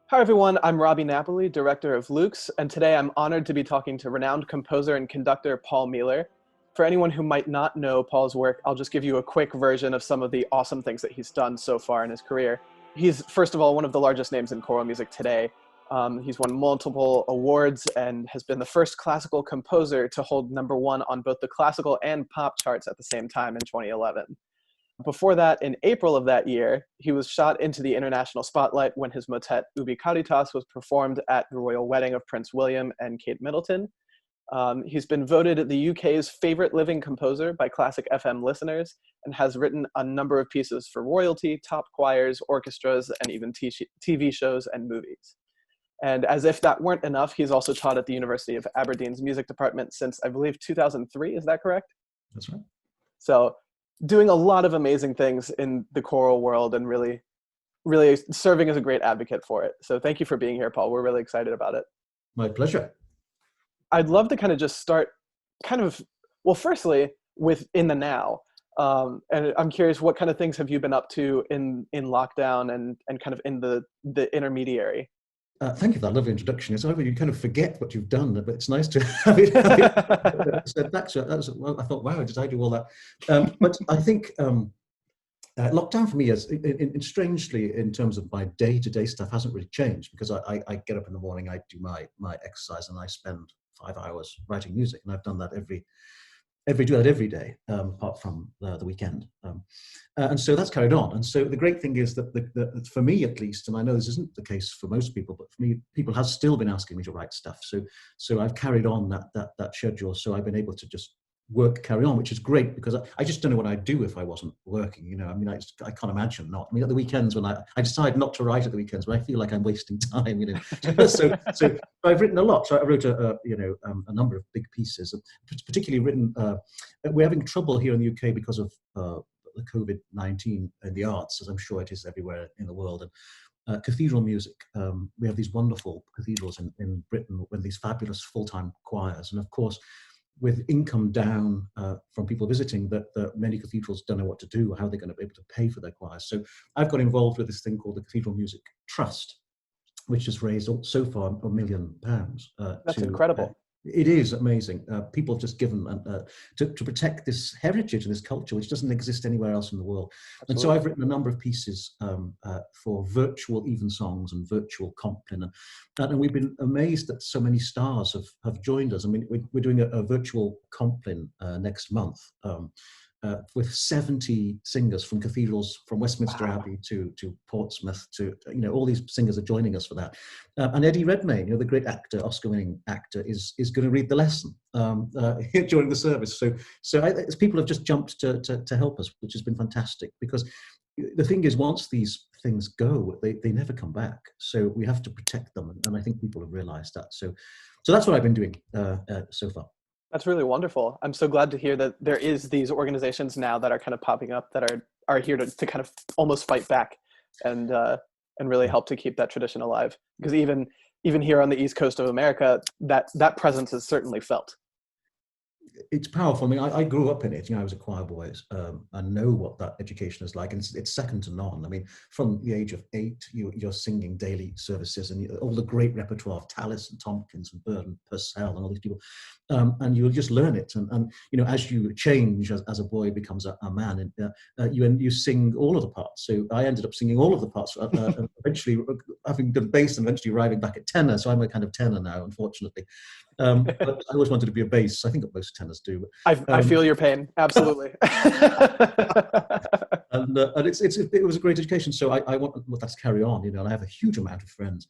Hi everyone, I'm Robbie Napoli, director of Luke's, and today I'm honored to be talking to renowned composer and conductor Paul Mealor. For anyone who might not know Paul's work, I'll just give you a quick version of some of the awesome things that he's done so far in his career. He's, first of all, one of the largest names in choral music today. He's won multiple awards and has been the first classical composer to hold #1 on both the classical and pop charts at the same time in 2011. Before that, in April of that year, he was shot into the international spotlight when his motet Ubi Caritas was performed at the royal wedding of Prince William and Kate Middleton. He's been voted the UK's favorite living composer by classic FM listeners and has written a number of pieces for royalty, top choirs, orchestras, and even TV shows and movies. And as if that weren't enough, he's also taught at the University of Aberdeen's music department since, I believe, 2003. Is that correct? That's right. So doing a lot of amazing things in the choral world and really, really serving as a great advocate for it. So thank you for being here, Paul. We're really excited about it. My pleasure. I'd love to kind of just start well, firstly, with in the now. And I'm curious, what kind of things have you been up to in lockdown and kind of in the intermediary? Thank you for that lovely introduction. It's over, you kind of forget what you've done, but it's nice to have it said back. So I thought, wow, did I do all that? But I think lockdown for me is, strangely, in terms of my day-to-day stuff, hasn't really changed because I get up in the morning, I do my exercise, and I spend 5 hours writing music, and I've done that every day, apart from the weekend. And so that's carried on. And so the great thing is that for me, at least, and I know this isn't the case for most people, but for me, people have still been asking me to write stuff. So I've carried on that schedule. So I've been able to just carry on, which is great because I just don't know what I'd do if I wasn't working. You know, I mean, I can't imagine not. I mean, at the weekends when I decide not to write at the weekends, but I feel like I'm wasting time. You know, so I've written a lot. So I wrote a number of big pieces, particularly written. We're having trouble here in the UK because of the COVID-19 in the arts, as I'm sure it is everywhere in the world. And cathedral music. We have these wonderful cathedrals in Britain with these fabulous full-time choirs, and of course, with income down from people visiting, that many cathedrals don't know what to do, how they're going to be able to pay for their choirs. So I've got involved with this thing called the Cathedral Music Trust, which has raised so far £1 million. That's incredible. It is amazing. People have just given to protect this heritage and this culture, which doesn't exist anywhere else in the world. Absolutely. And so I've written a number of pieces for virtual Evensongs and virtual Compline. And we've been amazed that so many stars have joined us. I mean, we're doing a virtual Compline next month. With 70 singers from cathedrals, from Westminster Abbey to Portsmouth, to all these singers are joining us for that. And Eddie Redmayne, the great actor, Oscar-winning actor, is going to read the lesson during the service. So people have just jumped to help us, which has been fantastic. Because the thing is, once these things go, they never come back. So we have to protect them, and I think people have realised that. So that's what I've been doing so far. That's really wonderful. I'm so glad to hear that there is these organizations now that are kind of popping up that are here to kind of almost fight back and really help to keep that tradition alive. Because even here on the East Coast of America, that presence is certainly felt. It's powerful. I mean, I grew up in it. I was a choir boy. I know what that education is like, and it's second to none. I mean, from the age of 8, you're singing daily services, and all the great repertoire of Tallis and Tompkins and Bird and Purcell and all these people, and you'll just learn it. And as you change as a boy becomes a man, and you sing all of the parts. So I ended up singing all of the parts, eventually having done bass and eventually arriving back at tenor. So I'm a kind of tenor now, unfortunately. But I always wanted to be a bass. I think that most tenors do. I feel your pain, absolutely. And it was a great education. So I want that to carry on. And I have a huge amount of friends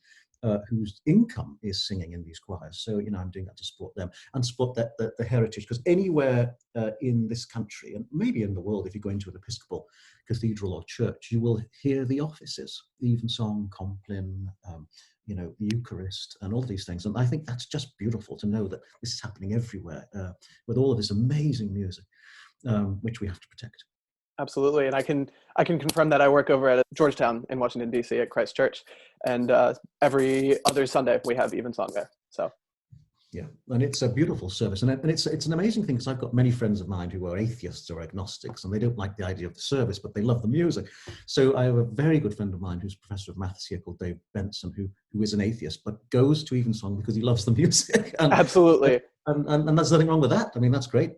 whose income is singing in these choirs. So I'm doing that to support them and support the heritage. Because anywhere in this country, and maybe in the world, if you go into an Episcopal cathedral or church, you will hear the offices: Evensong, Compline, the Eucharist, and all these things. And I think that's just beautiful to know that this is happening everywhere with all of this amazing music, which we have to protect. Absolutely. And I can confirm that I work over at Georgetown in Washington, D.C. at Christ Church. And every other Sunday we have Evensong there. So Yeah, and it's a beautiful service, and it's an amazing thing because I've got many friends of mine who are atheists or agnostics, and they don't like the idea of the service, but they love the music. So I have a very good friend of mine who's professor of maths here called Dave Benson, who is an atheist but goes to Evensong because he loves the music, Absolutely. and there's nothing wrong with that. I mean, that's great.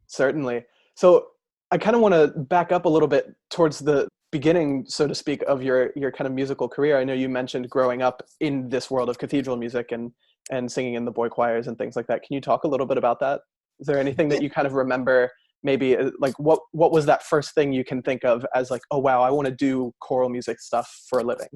Certainly. So I kind of want to back up a little bit towards the beginning, so to speak, of your kind of musical career. I know you mentioned growing up in this world of cathedral music and singing in the boy choirs and things like that. Can you talk a little bit about that? Is there anything that you kind of remember, maybe like what was that first thing you can think of as like, oh wow, I want to do choral music stuff for a living?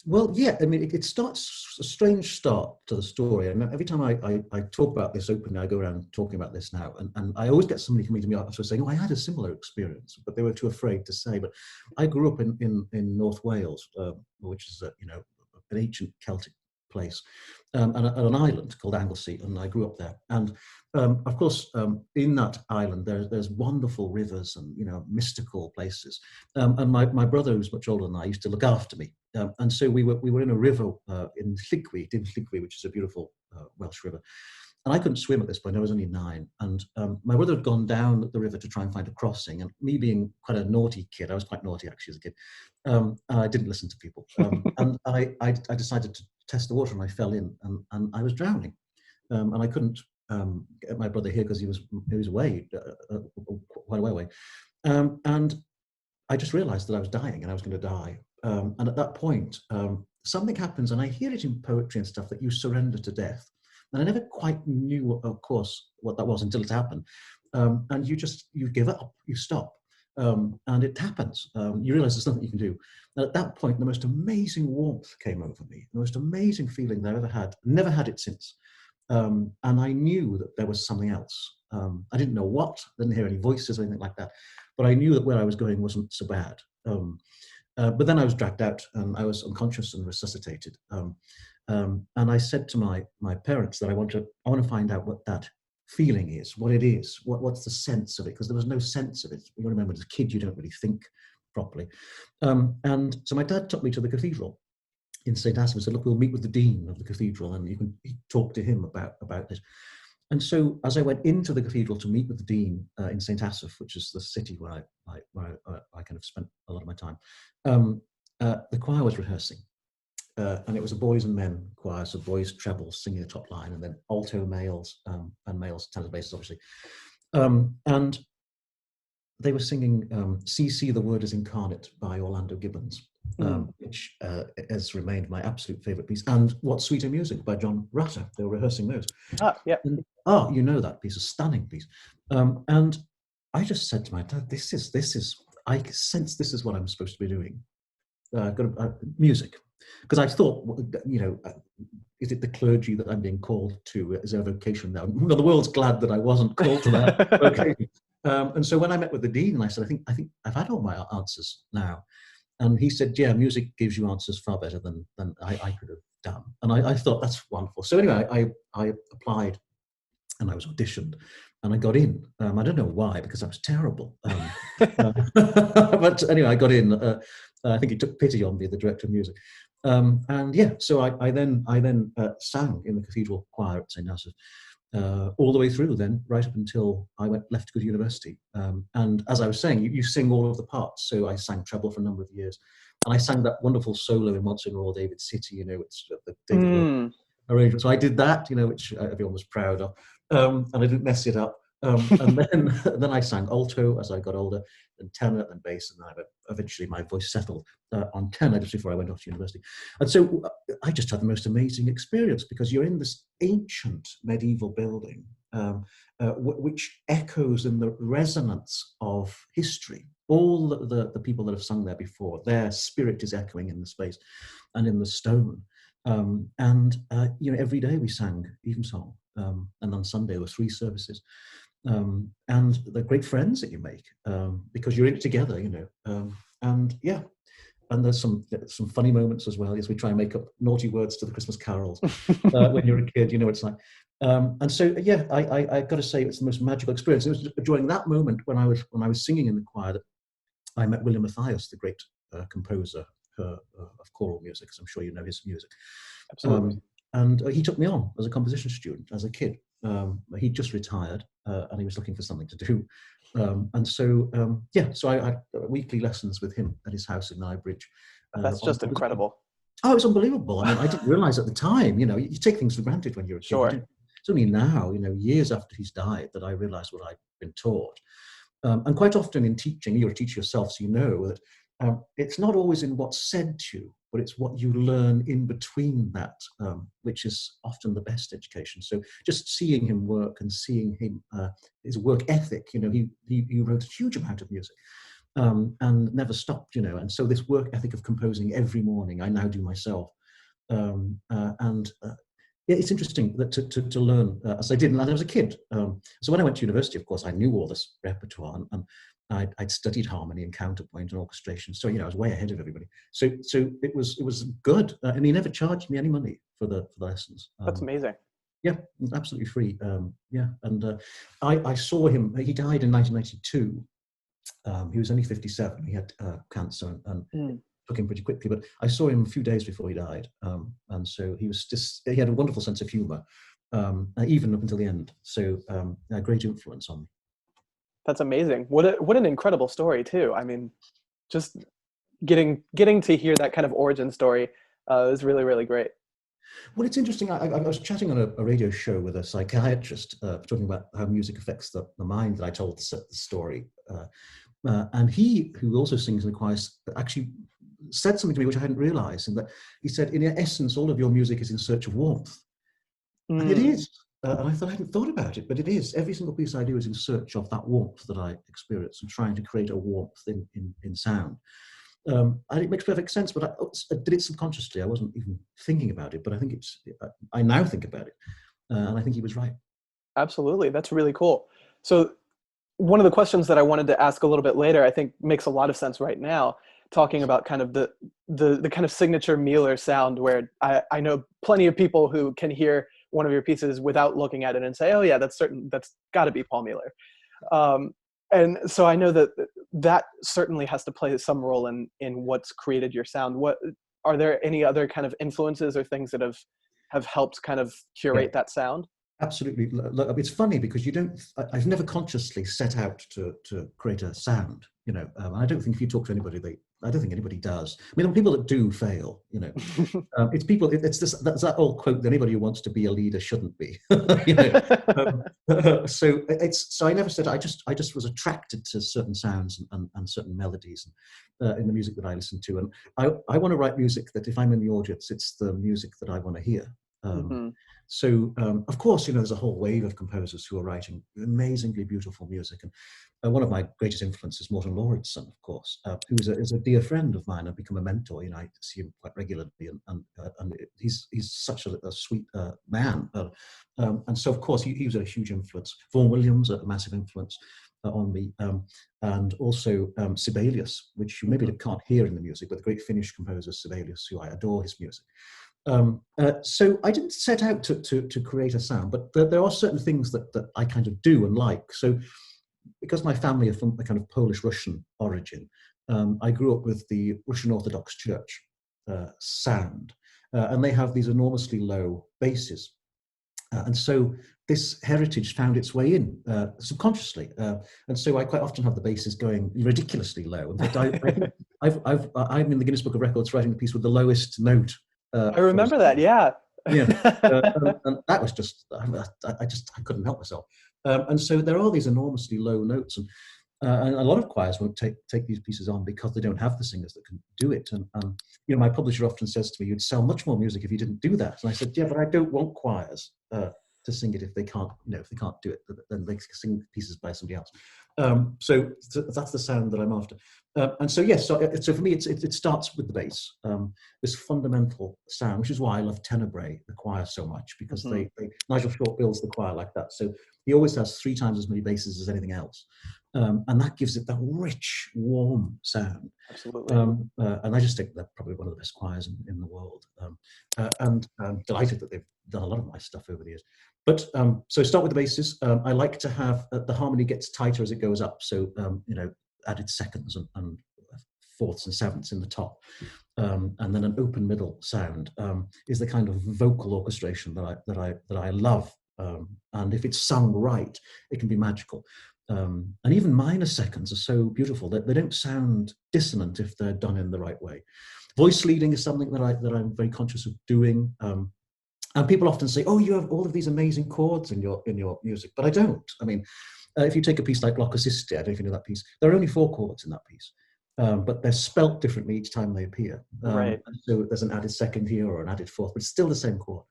Well, yeah, I mean, it starts a strange start to the story. And every time I talk about this openly, I go around talking about this now. And I always get somebody coming to me after saying, oh, I had a similar experience, but they were too afraid to say. But I grew up in North Wales, which is, an ancient Celtic place, and an island called Anglesey, and I grew up there. And of course, in that island, there's wonderful rivers and mystical places. And my brother, who's much older than I, used to look after me. And so we were in a river in Lligwy, which is a beautiful Welsh river. And I couldn't swim at this point. I was only 9. And my brother had gone down the river to try and find a crossing. And me being quite a naughty kid, I was quite naughty actually as a kid. I didn't listen to people. And I decided to test the water, and I fell in, and I was drowning. And I couldn't get my brother here because he was away, quite a way away. And I just realized that I was dying and I was going to die. And at that point, something happens, and I hear it in poetry and stuff, that you surrender to death. And I never quite knew, of course, what that was until it happened. And you give up, you stop. And it happens. You realize there's nothing you can do. And at that point, the most amazing warmth came over me, the most amazing feeling that I ever had. Never had it since. And I knew that there was something else. I didn't know what, didn't hear any voices or anything like that, but I knew that where I was going wasn't so bad. But then I was dragged out, and I was unconscious and resuscitated. And I said to my parents that I want to find out what that feeling is, what it is, what's the sense of it, because there was no sense of it. You remember, as a kid, you don't really think properly. And so my dad took me to the cathedral in St. Asaph and said, look, we'll meet with the dean of the cathedral, and you can talk to him about this. And so as I went into the cathedral to meet with the dean in St. Asaph, which is the city where I kind of spent a lot of my time, the choir was rehearsing. And it was a boys and men choir, so boys trebles singing the top line, and then alto males and males tenor basses, obviously. And they were singing CC, the Word is Incarnate by Orlando Gibbons, which has remained my absolute favourite piece, and What Sweeter Music by John Rutter. They were rehearsing those. Yeah. And, you know that piece, a stunning piece. And I just said to my dad, this is, I sense this is what I'm supposed to be doing. Music. Because I thought, is it the clergy that I'm being called to? Is there a vocation now? Well, the world's glad that I wasn't called to that vocation. And so when I met with the dean, and I said, I think I've had all my answers now. And he said, yeah, music gives you answers far better than I could have done. And I thought, that's wonderful. So anyway, I applied, and I was auditioned, and I got in. I don't know why, because I was terrible. But anyway, I got in. I think he took pity on me, the director of music. And yeah, so I then sang in the cathedral choir at St. Asaph all the way through, then right up until I left to go to university. And as I was saying, you sing all of the parts. So I sang treble for a number of years, and I sang that wonderful solo in Once in Royal David City. It's the David arrangement. So I did that, which everyone was proud of, and I didn't mess it up. And then I sang alto as I got older, and tenor and bass, and then eventually my voice settled on tenor just before I went off to university. And so I just had the most amazing experience, because you're in this ancient medieval building, which echoes in the resonance of history. All the people that have sung there before, their spirit is echoing in the space and in the stone. Every day we sang Evensong, and on Sunday there were 3 services. And the great friends that you make, because you're in it together, and yeah. And there's some funny moments as well, as we try and make up naughty words to the Christmas carols when you're a kid, it's like. And so, yeah, I got to say, it's the most magical experience. It was during that moment when I was singing in the choir that I met William Matthias, the great composer of choral music, as I'm sure you know his music. Absolutely. and he took me on as a composition student as a kid. He'd just retired, and he was looking for something to do. So I had weekly lessons with him at his house in Nybridge. That's just incredible. Oh, it's unbelievable. I mean, I didn't realize at the time, you take things for granted when you're a kid. Sure. It's only now, years after he's died, that I realized what I'd been taught. And quite often in teaching, you're a teacher yourself, so you know that it's not always in what's said to you, but it's what you learn in between that, which is often the best education. So just seeing him work and seeing him, his work ethic, he wrote a huge amount of music. And never stopped, and so this work ethic of composing every morning I now do myself, yeah, it's interesting that to learn as I did when I was a kid. So when I went to university, of course, I knew all this repertoire, and I'd studied harmony and counterpoint and orchestration, so I was way ahead of everybody. So it was good, and he never charged me any money for the lessons. That's amazing. Yeah, absolutely free. Yeah, and I saw him. He died in 1992. He was only 57. He had cancer and took him pretty quickly. But I saw him a few days before he died, and so he had a wonderful sense of humour, even up until the end. So a great influence on me. That's amazing. What an incredible story too. I mean, just getting to hear that kind of origin story is really, really great. Well, it's interesting. I was chatting on a radio show with a psychiatrist talking about how music affects the mind, that I told the story. And he, who also sings in the choir, actually said something to me which I hadn't realized, and that he said, in essence, all of your music is in search of warmth. And it is. And I thought, I hadn't thought about it, but it is. Every single piece I do is in search of that warmth that I experience and trying to create a warmth in sound. And it makes perfect sense, but I did it subconsciously. I wasn't even thinking about it, but I think I now think about it. And I think he was right. Absolutely. That's really cool. So one of the questions that I wanted to ask a little bit later, I think makes a lot of sense right now, talking about kind of the kind of signature Mealor sound, where I know plenty of people who can hear one of your pieces without looking at it and say, oh yeah, that's got to be Paul Mealor. And so I know that certainly has to play some role in what's created your sound. What are there any other kind of influences or things that have helped kind of curate that sound? Absolutely. Look, it's funny because I've never consciously set out to create a sound, I don't think if you talk to anybody, I don't think anybody does. I mean, the people that do fail, it's people, that's that old quote that anybody who wants to be a leader shouldn't be, so I never said, I just was attracted to certain sounds and certain melodies in the music that I listen to. And I want to write music that if I'm in the audience, it's the music that I want to hear. So, of course, there's a whole wave of composers who are writing amazingly beautiful music. And one of my greatest influences is Morten Lauridsen, of course, who is a dear friend of mine. I've become a mentor. I see him quite regularly, and he's such a sweet man. And so, of course, he was a huge influence. Vaughan Williams, a massive influence on me, and also Sibelius, which you maybe can't hear in the music, but the great Finnish composer Sibelius, who I adore his music. So I didn't set out to create a sound, but there are certain things that I kind of do and like. So because my family are from a kind of Polish-Russian origin, I grew up with the Russian Orthodox Church sound, and they have these enormously low basses. And so this heritage found its way in subconsciously. And so I quite often have the basses going ridiculously low. In fact, I'm in the Guinness Book of Records writing the piece with the lowest note. I remember that, yeah. Yeah, and that was just, I couldn't help myself. And so there are these enormously low notes, and a lot of choirs won't take these pieces on because they don't have the singers that can do it. And my publisher often says to me, "You'd sell much more music if you didn't do that." And I said, "Yeah, but I don't want choirs to sing it if they can't, if they can't do it, then they sing pieces by somebody else." So that's the sound that I'm after. And so yes, so for me, it starts with the bass, this fundamental sound, which is why I love Tenebrae, the choir, so much, because Nigel Short builds the choir like that. So he always has 3 times as many basses as anything else, and that gives it that rich, warm sound. Absolutely. And I just think they're probably one of the best choirs in the world, and I'm delighted that they've done a lot of my stuff over the years. But so start with the basses. I like to have the harmony gets tighter as it goes up. So added seconds and fourths and sevenths in the top, and then an open middle sound, is the kind of vocal orchestration that I love. And if it's sung right, it can be magical. And even minor seconds are so beautiful that they don't sound dissonant if they're done in the right way. Voice leading is something that I'm very conscious of doing. And people often say, "Oh, you have all of these amazing chords in your music," but I don't. I mean, if you take a piece like Locusisti, I don't know if you know that piece. There are only 4 chords in that piece, but they're spelt differently each time they appear. Right. So there's an added second here or an added fourth, but it's still the same chord.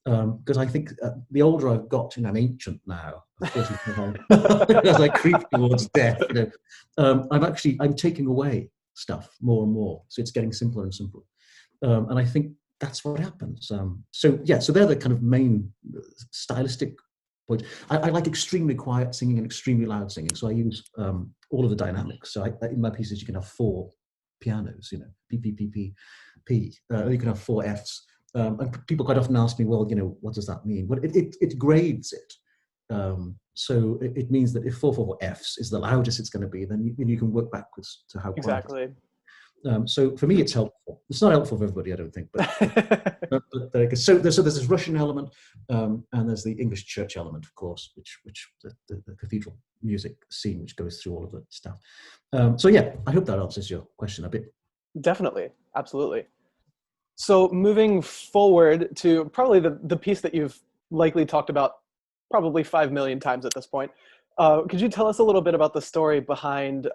Because I think the older I've got, I'm ancient now. As I creep towards death, I'm taking away stuff more and more. So it's getting simpler and simpler. And I think that's what happens. So they're the kind of main stylistic points. I like extremely quiet singing and extremely loud singing. So I use all of the dynamics. So in my pieces, you can have 4 pianos, P, P, P, P, P. You can have 4 Fs. And people quite often ask me, well, what does that mean? Well, it grades it. So it means that if 4 Fs is the loudest it's going to be, then you can work backwards to how quiet. Exactly. So for me, it's helpful. It's not helpful for everybody, I don't think. So there's this Russian element, and there's the English church element, of course, which the cathedral music scene, which goes through all of the stuff. I hope that answers your question a bit. Definitely, absolutely. So moving forward to probably the piece that you've likely talked about probably 5 million times at this point. Could you tell us a little bit about the story behind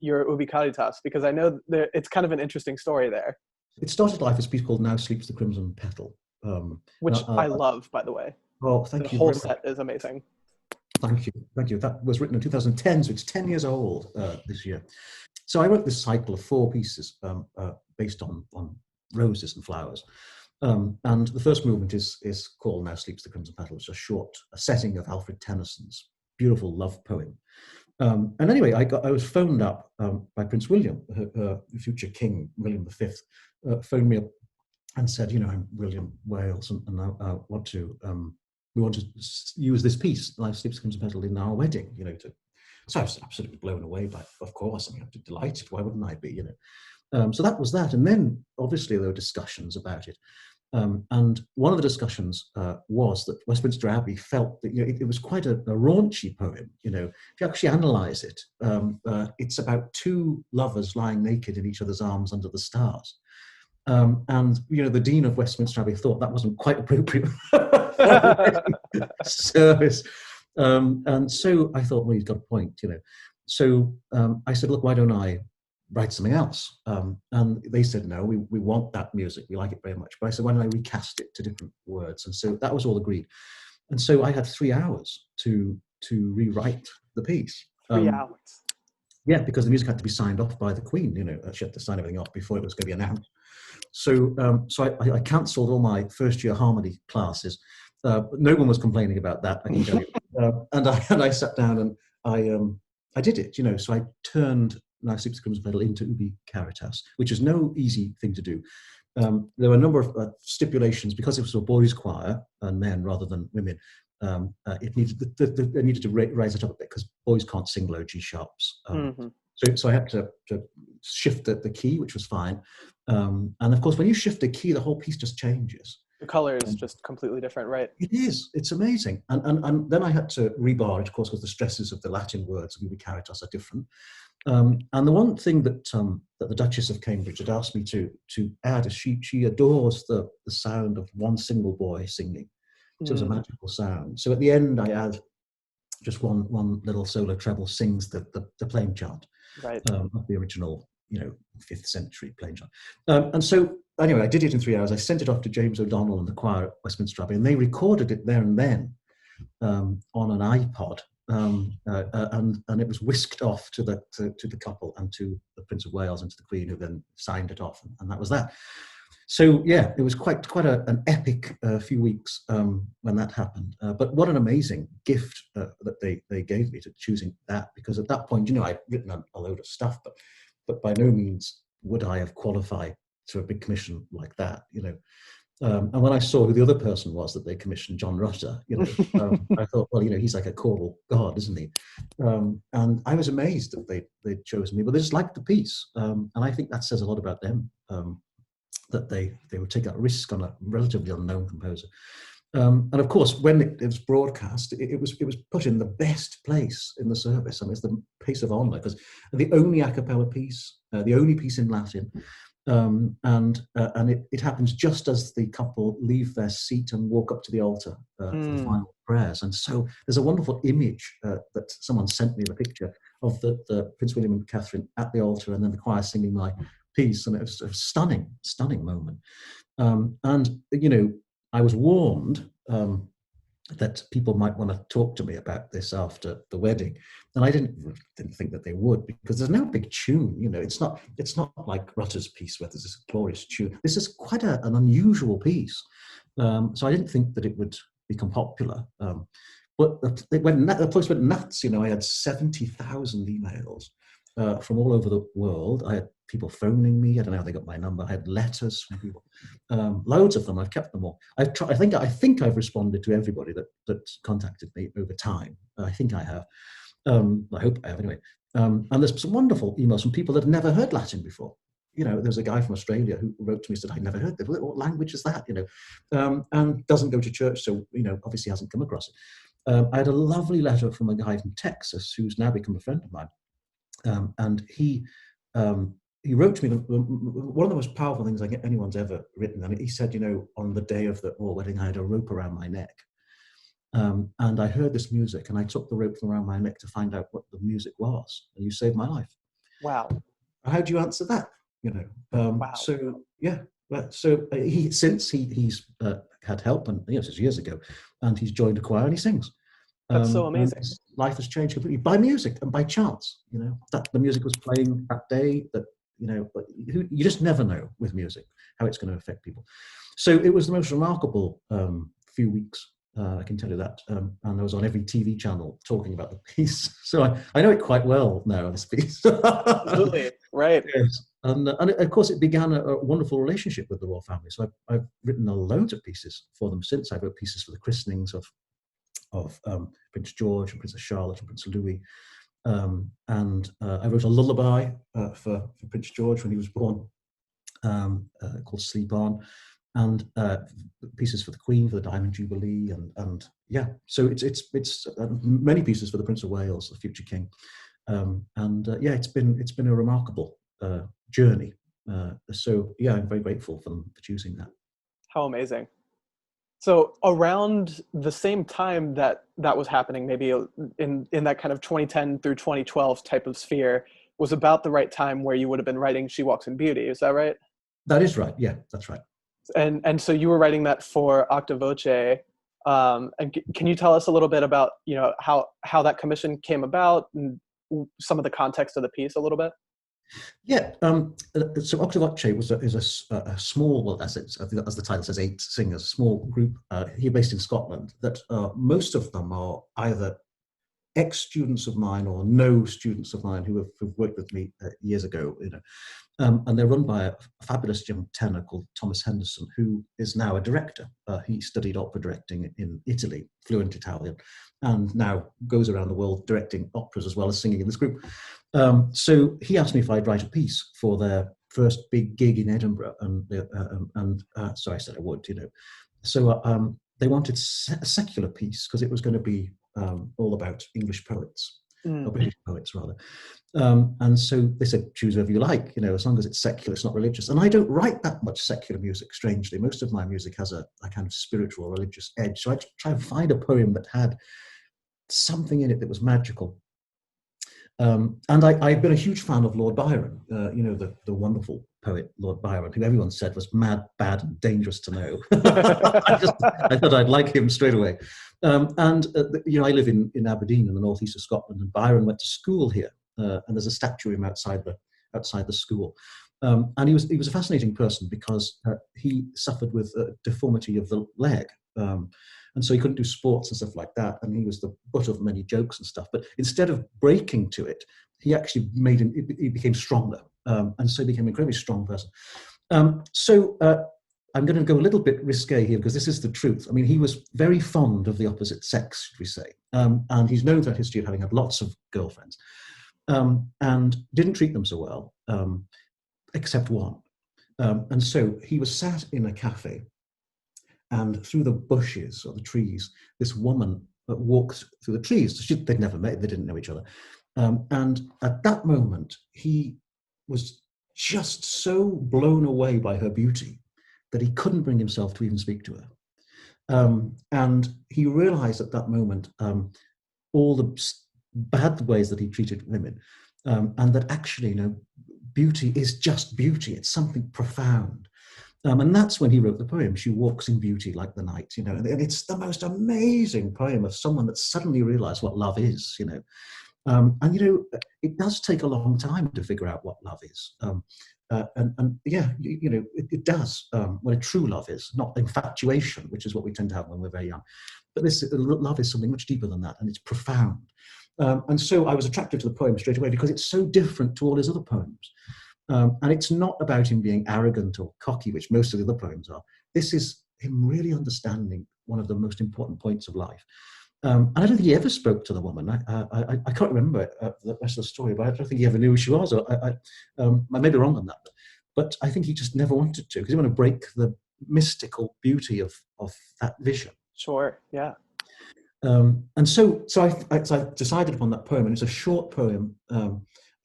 your Ubi Caritas? Because I know it's kind of an interesting story there. It started life as a piece called Now Sleeps the Crimson Petal. Which I love, by the way. Oh, thank you. The whole set is amazing. Thank you. That was written in 2010, so it's 10 years old this year. So I wrote this cycle of 4 pieces based on roses and flowers. And the first movement is called Now Sleeps the Crimson Petal. It's a setting of Alfred Tennyson's beautiful love poem. And anyway, I was phoned up by Prince William, the future King William V, phoned me up and said, I'm William Wales, and we want to use this piece, Now Sleeps the Crimson Petal, in our wedding. So I was absolutely blown away by, of course, I'm delighted. Why wouldn't I be? So that was that, and then obviously there were discussions about it. And one of the discussions was that Westminster Abbey felt that it was quite a raunchy poem. If you actually analyse it, it's about 2 lovers lying naked in each other's arms under the stars. And the Dean of Westminster Abbey thought that wasn't quite appropriate service. And so I thought, well, he's got a point. So I said, look, why don't I write something else? And they said, no, we want that music. We like it very much. But I said, why don't I recast it to different words? And so that was all agreed. And so I had 3 hours to rewrite the piece. 3 hours? Yeah, because the music had to be signed off by the Queen. She had to sign everything off before it was going to be announced. So I cancelled all my first-year harmony classes. No one was complaining about that, I can tell you. And I sat down and I did it, So I turned Now Sleeps the Crimson Petal into Ubi Caritas, which is no easy thing to do. There were a number of stipulations because it was a boys' choir and men rather than women. It needed they needed to raise it up a bit because boys can't sing low G sharps. So I had to shift the key, which was fine. And of course, when you shift the key, the whole piece just changes. The color is just completely different, right? It is. It's amazing. And then I had to rebar it, of course, because the stresses of the Latin words of Ubi Caritas are different. And the one thing that the Duchess of Cambridge had asked me to add is she adores the sound of one single boy singing. So it was a magical sound. So at the end, I add just one little solo treble sings the plain chant, right, of the original, 5th century plain chant. And so anyway, I did it in 3 hours. I sent it off to James O'Donnell and the choir at Westminster Abbey, and they recorded it there and then on an iPod. And it was whisked off to the couple and to the Prince of Wales and to the Queen, who then signed it off, and that was that. So yeah, it was quite an epic few weeks when that happened. But what an amazing gift that they gave me to choosing that, because at that point, I'd written a load of stuff, but by no means would I have qualified to a big commission like that. And when I saw who the other person was that they commissioned, John Rutter, I thought, well, he's like a choral god, isn't he? And I was amazed that they'd chosen me, but they just liked the piece. And I think that says a lot about them, that they would take that risk on a relatively unknown composer. And of course, when it was broadcast, it was put in the best place in the service. I mean, it's the piece of honor, because the only a cappella piece, the only piece in Latin, and it happens just as the couple leave their seat and walk up to the altar for the final prayers. And so there's a wonderful image that someone sent me, the picture of the Prince William and Catherine at the altar, and then the choir singing my piece, and it was a stunning moment. And I was warned that people might want to talk to me about this after the wedding, and I didn't think that they would, because there's no big tune. It's not like Rutter's piece where there's this glorious tune. This is quite an unusual piece, so I didn't think that it would become popular. But the place went nuts. I had 70,000 emails from all over the world. I had people phoning me. I don't know how they got my number. I had letters from people, loads of them. I've kept them all. I think I've responded to everybody that contacted me over time. I think I have. I hope I have anyway. And there's some wonderful emails from people that had never heard Latin before. There's a guy from Australia who wrote to me and said, "I never heard that. What language is that?" And doesn't go to church, so obviously hasn't come across it. I had a lovely letter from a guy from Texas who's now become a friend of mine. And he wrote to me one of the most powerful things anyone's ever written. I mean, he said, on the day of the royal wedding, I had a rope around my neck. And I heard this music, and I took the rope from around my neck to find out what the music was. And you saved my life. Wow. How do you answer that? Wow. So, yeah. So he's had help, and this is years ago, and he's joined a choir and he sings. That's so amazing. His life has changed completely by music and by chance. That the music was playing that day. That but you just never know with music how it's going to affect people. So it was the most remarkable few weeks. I can tell you that. And I was on every TV channel talking about the piece. So I know it quite well now, this piece. Absolutely, right. Yes. And of course, it began a wonderful relationship with the royal family. So I've written loads of pieces for them since. I wrote pieces for the christenings of Prince George and Princess Charlotte and Prince Louis. And I wrote a lullaby for Prince George when he was born, called Sleep On, and pieces for the Queen for the Diamond Jubilee, and yeah, so it's many pieces for the Prince of Wales, the future king, yeah, it's been a remarkable journey. So yeah, I'm very grateful for them for choosing that. How amazing. So around the same time that was happening, maybe in that kind of 2010 through 2012 type of sphere, was about the right time where you would have been writing She Walks in Beauty. Is that right? That is right. Yeah, that's right. And so you were writing that for Octavoce. And can you tell us a little bit about, how that commission came about and some of the context of the piece a little bit? Yeah, so Octavoce is a small, well, as the title says, 8 singers, small group here based in Scotland, that most of them are either ex-students of mine or no students of mine who've worked with me years ago, and they're run by a fabulous young tenor called Thomas Henderson, who is now a director. He studied opera directing in Italy, fluent Italian, and now goes around the world directing operas as well as singing in this group. So he asked me if I'd write a piece for their first big gig in Edinburgh, and so I said I would, So they wanted a secular piece because it was going to be all about English poets, or British poets rather. And so they said, choose whatever you like, as long as it's secular, it's not religious. And I don't write that much secular music, strangely. Most of my music has a kind of spiritual, religious edge. So I try and find a poem that had something in it that was magical. And I've been a huge fan of Lord Byron, the wonderful poet Lord Byron, who everyone said was mad, bad, and dangerous to know. I thought I'd like him straight away. I live in Aberdeen in the northeast of Scotland, and Byron went to school here, and there's a statue of him outside the school. And he was a fascinating person because he suffered with a deformity of the leg. And so he couldn't do sports and stuff like that. And he was the butt of many jokes and stuff. But instead of breaking to it, he actually he became stronger. And so he became an incredibly strong person. I'm going to go a little bit risque here because this is the truth. I mean, he was very fond of the opposite sex, should we say, and he's known that history of having had lots of girlfriends, and didn't treat them so well, except one. And so he was sat in a cafe, and through the bushes or the trees, this woman walked through the trees. They'd never met, they didn't know each other. And at that moment, he was just so blown away by her beauty that he couldn't bring himself to even speak to her. And he realized at that moment all the bad ways that he treated women, and that actually, beauty is just beauty. It's something profound. And that's when he wrote the poem, She Walks in Beauty Like the Night, and it's the most amazing poem of someone that suddenly realized what love is, and it does take a long time to figure out what love is. And yeah, it does. What a true love is, not infatuation, which is what we tend to have when we're very young. But this love is something much deeper than that, and it's profound. And so I was attracted to the poem straight away because it's so different to all his other poems. And it's not about him being arrogant or cocky, which most of the other poems are. This is him really understanding one of the most important points of life. And I don't think he ever spoke to the woman. I can't remember the rest of the story, but I don't think he ever knew who she was. I may be wrong on that, but I think he just never wanted to because he wanted to break the mystical beauty of that vision. Sure, yeah. And so I decided upon that poem, and it's a short poem.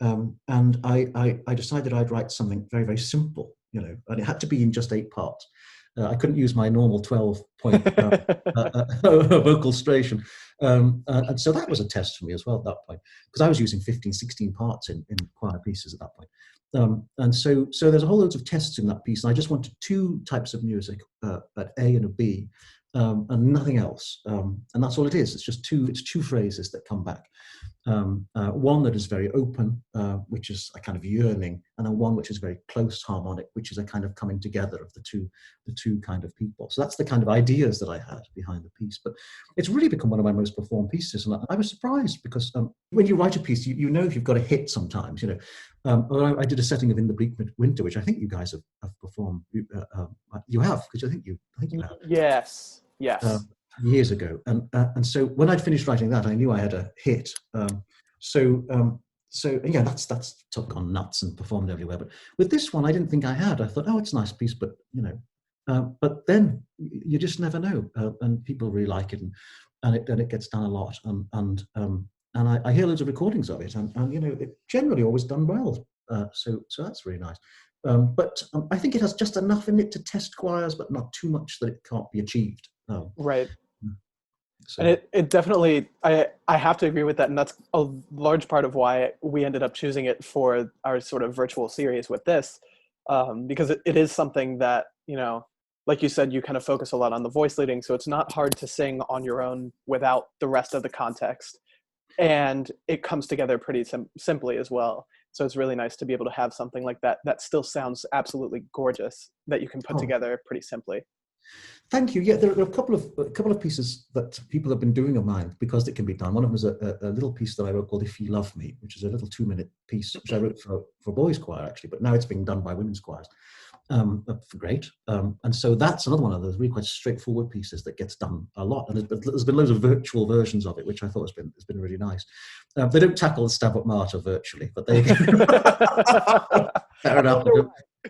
And I decided I'd write something very, very simple, and it had to be in just 8 parts. I couldn't use my normal 12-point vocalization. And so that was a test for me as well at that point, because I was using 15, 16 parts in choir pieces at that point. And so there's a whole loads of tests in that piece. And I just wanted 2 types of music, an A and a B, and nothing else. And that's all it is. It's two phrases that come back. One that is very open, which is a kind of yearning, and then one which is very close harmonic, which is a kind of coming together of the two kind of people. So that's the kind of ideas that I had behind the piece. But it's really become one of my most performed pieces, and I was surprised because when you write a piece, you know if you've got a hit sometimes. I did a setting of In the Bleak Winter, which I think you guys have performed. You have, because I think you have. Yes. Years ago, and so when I'd finished writing that, I knew I had a hit. So yeah, that's gone nuts and performed everywhere. But with this one, I didn't think I had. I thought, oh, it's a nice piece, but but then you just never know, and people really like it, and it gets done a lot, and I hear loads of recordings of it, and it generally always done well. So that's really nice. But I think it has just enough in it to test choirs, but not too much that it can't be achieved. Right. So. And it definitely, I have to agree with that. And that's a large part of why we ended up choosing it for our sort of virtual series with this, because it is something that, like you said, you kind of focus a lot on the voice leading. So it's not hard to sing on your own without the rest of the context. And it comes together pretty simply as well. So it's really nice to be able to have something like that that still sounds absolutely gorgeous that you can put together pretty simply. Thank you. Yeah, there are a couple of pieces that people have been doing of mine because it can be done. One of them was a little piece that I wrote called "If You Love Me," which is a little 2-minute piece which I wrote for boys' choir actually, but now it's being done by women's choirs. Great. And so that's another one of those really quite straightforward pieces that gets done a lot. And there's been loads of virtual versions of it, which I thought has been really nice. They don't tackle the Stabat Mater virtually, but they fair enough.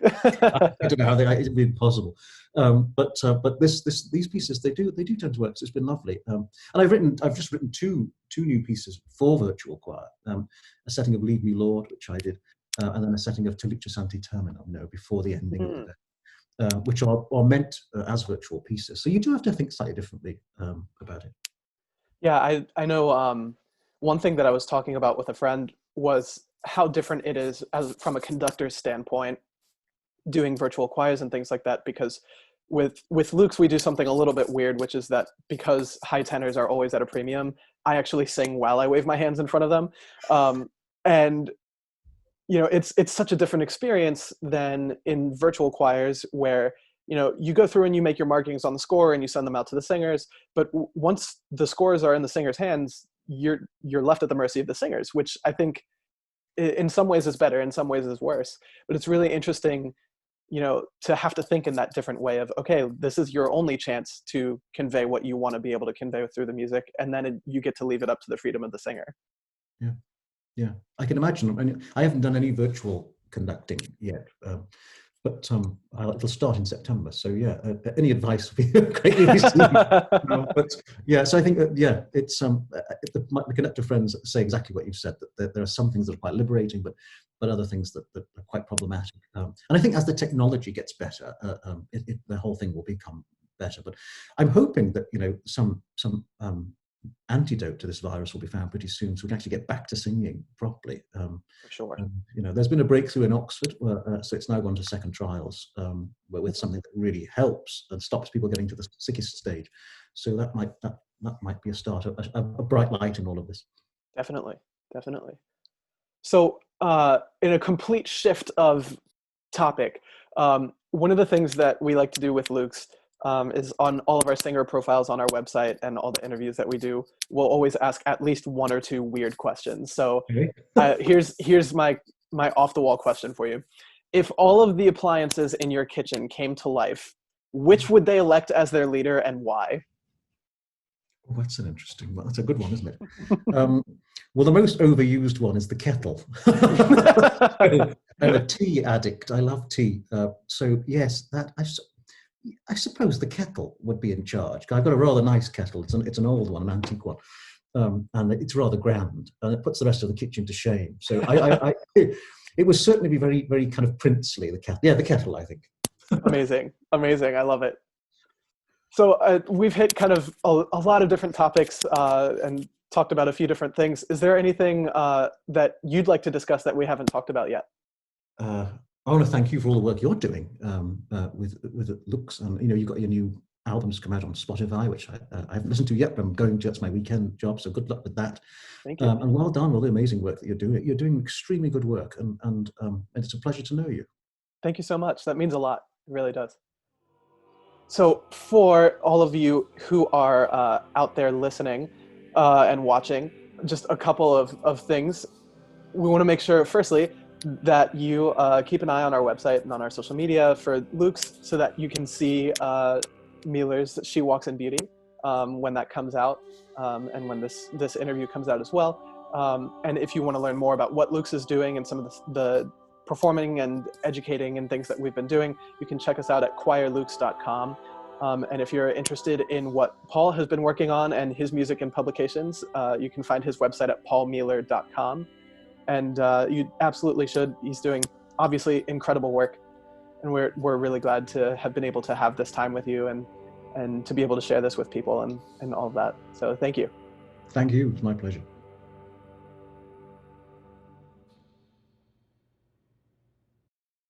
I don't know how it'd be impossible. But these pieces they do tend to work. So it's been lovely. And I've just written two new pieces for virtual choir. A setting of Lead Me Lord, which I did, and then a setting of Telice Santi Terminum, before the ending of the day, which are meant as virtual pieces. So you do have to think slightly differently about it. Yeah, I know one thing that I was talking about with a friend was how different it is from a conductor's standpoint doing virtual choirs and things like that, because with Luke's we do something a little bit weird, which is that because high tenors are always at a premium, I actually sing while I wave my hands in front of them. And it's such a different experience than in virtual choirs where you go through and you make your markings on the score and you send them out to the singers, but once the scores are in the singers' hands, you're left at the mercy of the singers, which I think in some ways is better, in some ways is worse. But it's really interesting you know, to have to think in that different way of, okay, this is your only chance to convey what you want to be able to convey through the music, and then you get to leave it up to the freedom of the singer. Yeah, yeah. I can imagine. I mean, I haven't done any virtual conducting yet, but it'll start in September. So yeah, any advice would be greatly received. But yeah, so I think that yeah, it's my conductor friends say exactly what you've said. That there are some things that are quite liberating, but other things that are quite problematic. And I think as the technology gets better, the whole thing will become better. But I'm hoping that some antidote to this virus will be found pretty soon, so we can actually get back to singing properly. For sure. There's been a breakthrough in Oxford, so it's now gone to second trials, with something that really helps and stops people getting to the sickest stage. So that might be a start, a bright light in all of this. Definitely, definitely. So, in a complete shift of topic, one of the things that we like to do with Luke's is on all of our singer profiles on our website and all the interviews that we do, we'll always ask at least one or two weird questions. So Okay. here's my off the wall question for you. If all of the appliances in your kitchen came to life, which would they elect as their leader and why? Oh, that's an interesting one. That's a good one, isn't it? Well, the most overused one is the kettle. I'm a tea addict. I love tea. So yes, I suppose the kettle would be in charge. I've got a rather nice kettle. It's an old one, an antique one, and it's rather grand, and it puts the rest of the kitchen to shame. So it would certainly be very, very kind of princely. The kettle, yeah, the kettle, I think. Amazing, amazing. I love it. So we've hit kind of a lot of different topics and talked about a few different things. Is there anything that you'd like to discuss that we haven't talked about yet? I want to thank you for all the work you're doing with Looks, and you've got your new albums come out on Spotify, which I haven't listened to yet, but I'm going to. That's my weekend job, so good luck with that. Thank you. And well done, all the amazing work that you're doing. You're doing extremely good work, and it's a pleasure to know you. Thank you so much. That means a lot. It really does. So for all of you who are out there listening and watching, just a couple of things. We want to make sure, firstly, that you keep an eye on our website and on our social media for Luke's, so that you can see Mealor's She Walks in Beauty when that comes out, and when this interview comes out as well. And if you want to learn more about what Luke's is doing and some of the performing and educating and things that we've been doing, you can check us out at choirlukes.com. And if you're interested in what Paul has been working on and his music and publications, you can find his website at paulmealor.com. And you absolutely should. He's doing obviously incredible work, and we're really glad to have been able to have this time with you and to be able to share this with people and all of that. So thank you. Thank you. It's my pleasure.